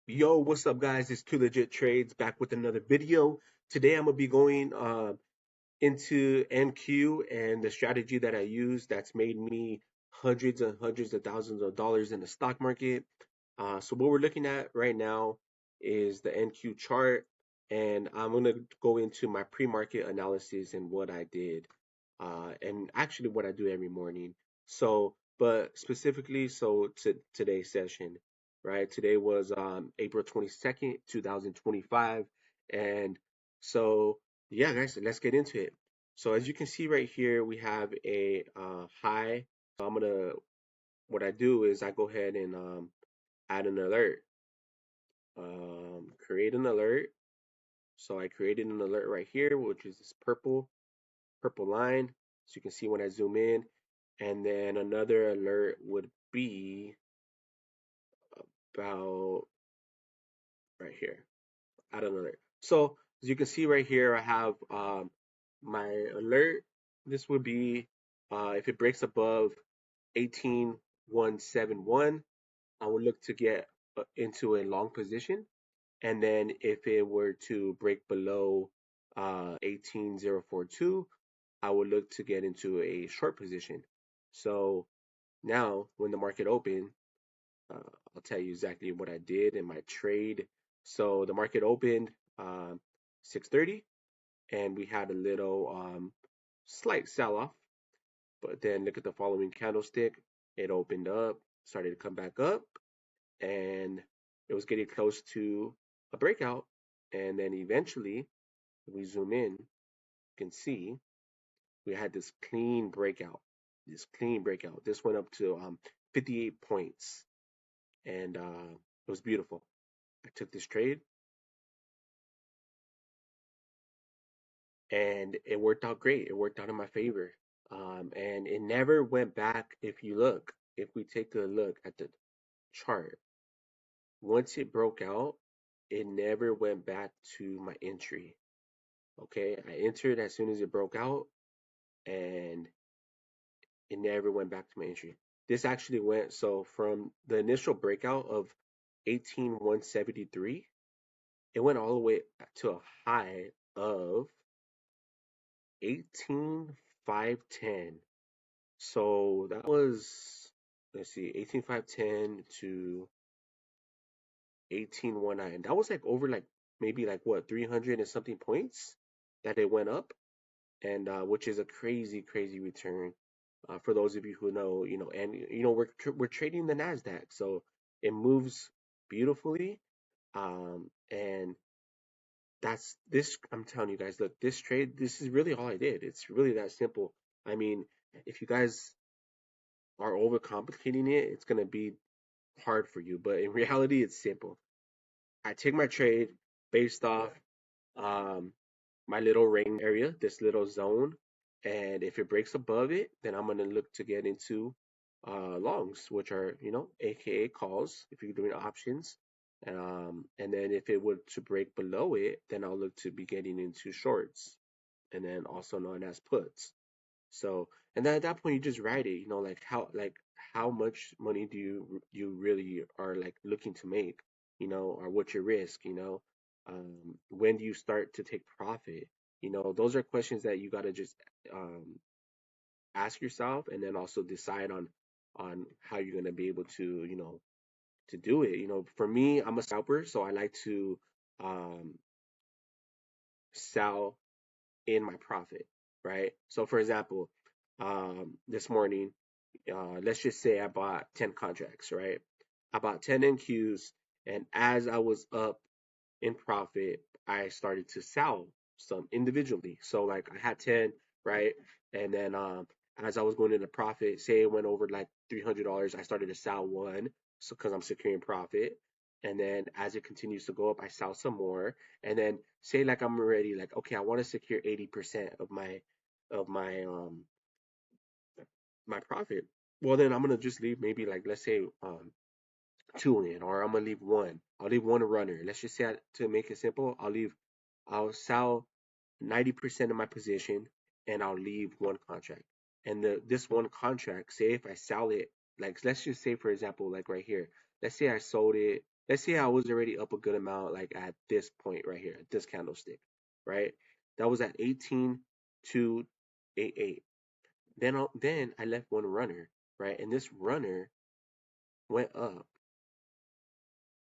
Yo, what's up, guys? It's Two Legit Trades back with another video. Today, I'm gonna be going into NQ and the strategy that I use that's made me hundreds and hundreds of thousands of dollars in the stock market. So what we're looking at right now is the NQ chart, and I'm gonna go into my pre-market analysis and what I did, and actually what I do every morning. But specifically, to today's session, right? Today was April 22nd, 2025, and yeah, guys, let's get into it. So as you can see right here, we have a high. So what I do is I go ahead and add an alert, create an alert. So I created an alert right here, which is this purple line. So you can see when I zoom in, and then another alert would be about right here, add an alert. So as you can see right here, I have my alert. This would be if it breaks above 18,171, I would look to get into a long position. And then if it were to break below 18,042, I would look to get into a short position. So now when the market opened, I'll tell you exactly what I did in my trade. So the market opened 6:30, and we had a little slight sell off. But then look at the following candlestick. It opened up, started to come back up, and it was getting close to a breakout. And then eventually, if we zoom in, you can see we had this clean breakout. This clean breakout. This went up to 58 points, and it was beautiful. I took this trade, and it worked out great. It worked out in my favor, and it never went back. If we take a look at the chart, once it broke out, it never went back to my entry. Okay, I entered as soon as it broke out, and it never went back to my entry. This actually went so from the initial breakout of 18,173, it went all the way to a high of 18,510. So that was, let's see, 18,510 to 18,19. That was like over like maybe like what 300 and something points that it went up, and which is a crazy, crazy return. For those of you who know, and we're trading the Nasdaq, so it moves beautifully. And that's this. I'm telling you guys, look, this trade, this is really all I did. It's really that simple. I mean, if you guys are overcomplicating it, it's gonna be hard for you. But in reality, it's simple. I take my trade based off um, my little range area, this little zone. And if it breaks above it, then I'm going to look to get into longs, which are, AKA calls if you're doing options. And then if it were to break below it, then I'll look to be getting into shorts, and then also known as puts. So, and then at that point, you just write it, like how much money do you really are like looking to make, or what's your risk, when do you start to take profit? Those are questions that you got to just um, ask yourself, and then also decide on how you're going to be able to, to do it. For me, I'm a scalper, so I like to um, sell in my profit, right? So, for example, this morning, let's just say I bought 10 contracts, right? I bought 10 NQs, and as I was up in profit, I started to sell some individually. So, like, I had 10, right? And then, as I was going into profit, say it went over like $300, I started to sell one, so because I'm securing profit. And then as it continues to go up, I sell some more. And then say like I'm already like, okay, I want to secure 80% of my my profit. Well, then I'm gonna just leave maybe like, let's say two in, or I'm gonna leave one. I'll leave one runner. Let's just say to make it simple, I'll sell 90% of my position, and I'll leave one contract. And this one contract, say if I sell it, like let's just say for example, like right here, let's say I sold it. let's say I was already up a good amount, like at this point right here, at this candlestick, right? That was at 18,288. Then I left one runner, right? And this runner went up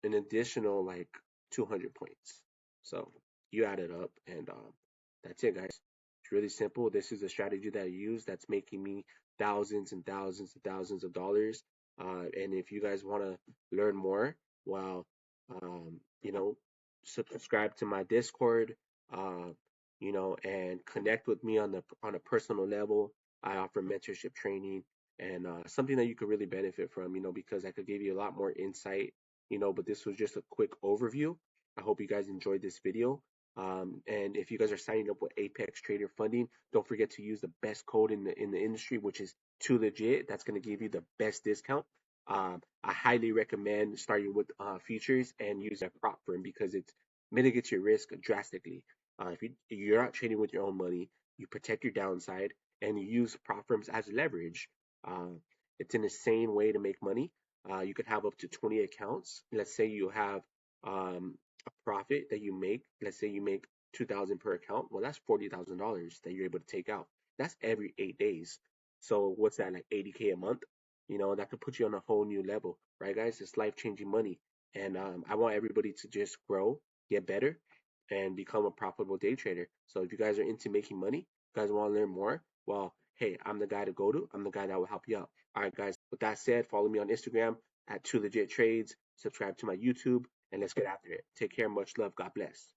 an additional like 200 points. So you add it up, and that's it, guys. It's really simple. This is a strategy that I use that's making me thousands and thousands and thousands of dollars. And if you guys want to learn more, well, you know, subscribe to my Discord, uh, and connect with me on a personal level. I offer mentorship training and something that you could really benefit from, because I could give you a lot more insight, but this was just a quick overview. I hope you guys enjoyed this video. And if you guys are signing up with Apex Trader Funding, don't forget to use the best code in the industry, which is too legit. That's going to give you the best discount. I highly recommend starting with futures and use a prop firm because it mitigates your risk drastically. You're not trading with your own money, you protect your downside, and you use prop firms as leverage. Uh, it's an insane way to make money. You could have up to 20 accounts. Let's say you have a profit that you make. Let's say you make 2,000 per account. Well, that's $40,000 that you're able to take out. That's every 8 days. So what's that, like 80K a month? That could put you on a whole new level, right, guys? It's life changing money. And I want everybody to just grow, get better, and become a profitable day trader. So if you guys are into making money, you guys want to learn more, well, hey, I'm the guy to go to. I'm the guy that will help you out. All right, guys. With that said, follow me on Instagram at 2legittrades. Subscribe to my YouTube, and let's get after it. Take care. Much love. God bless.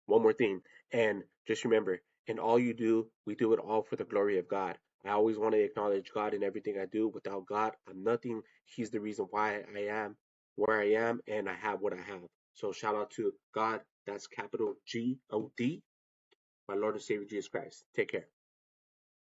One more thing, and just remember, in all you do, we do it all for the glory of God. I always want to acknowledge God in everything I do. Without God, I'm nothing. He's the reason why I am where I am, and I have what I have. So shout out to God. That's capital God, my Lord and Savior Jesus Christ. Take care.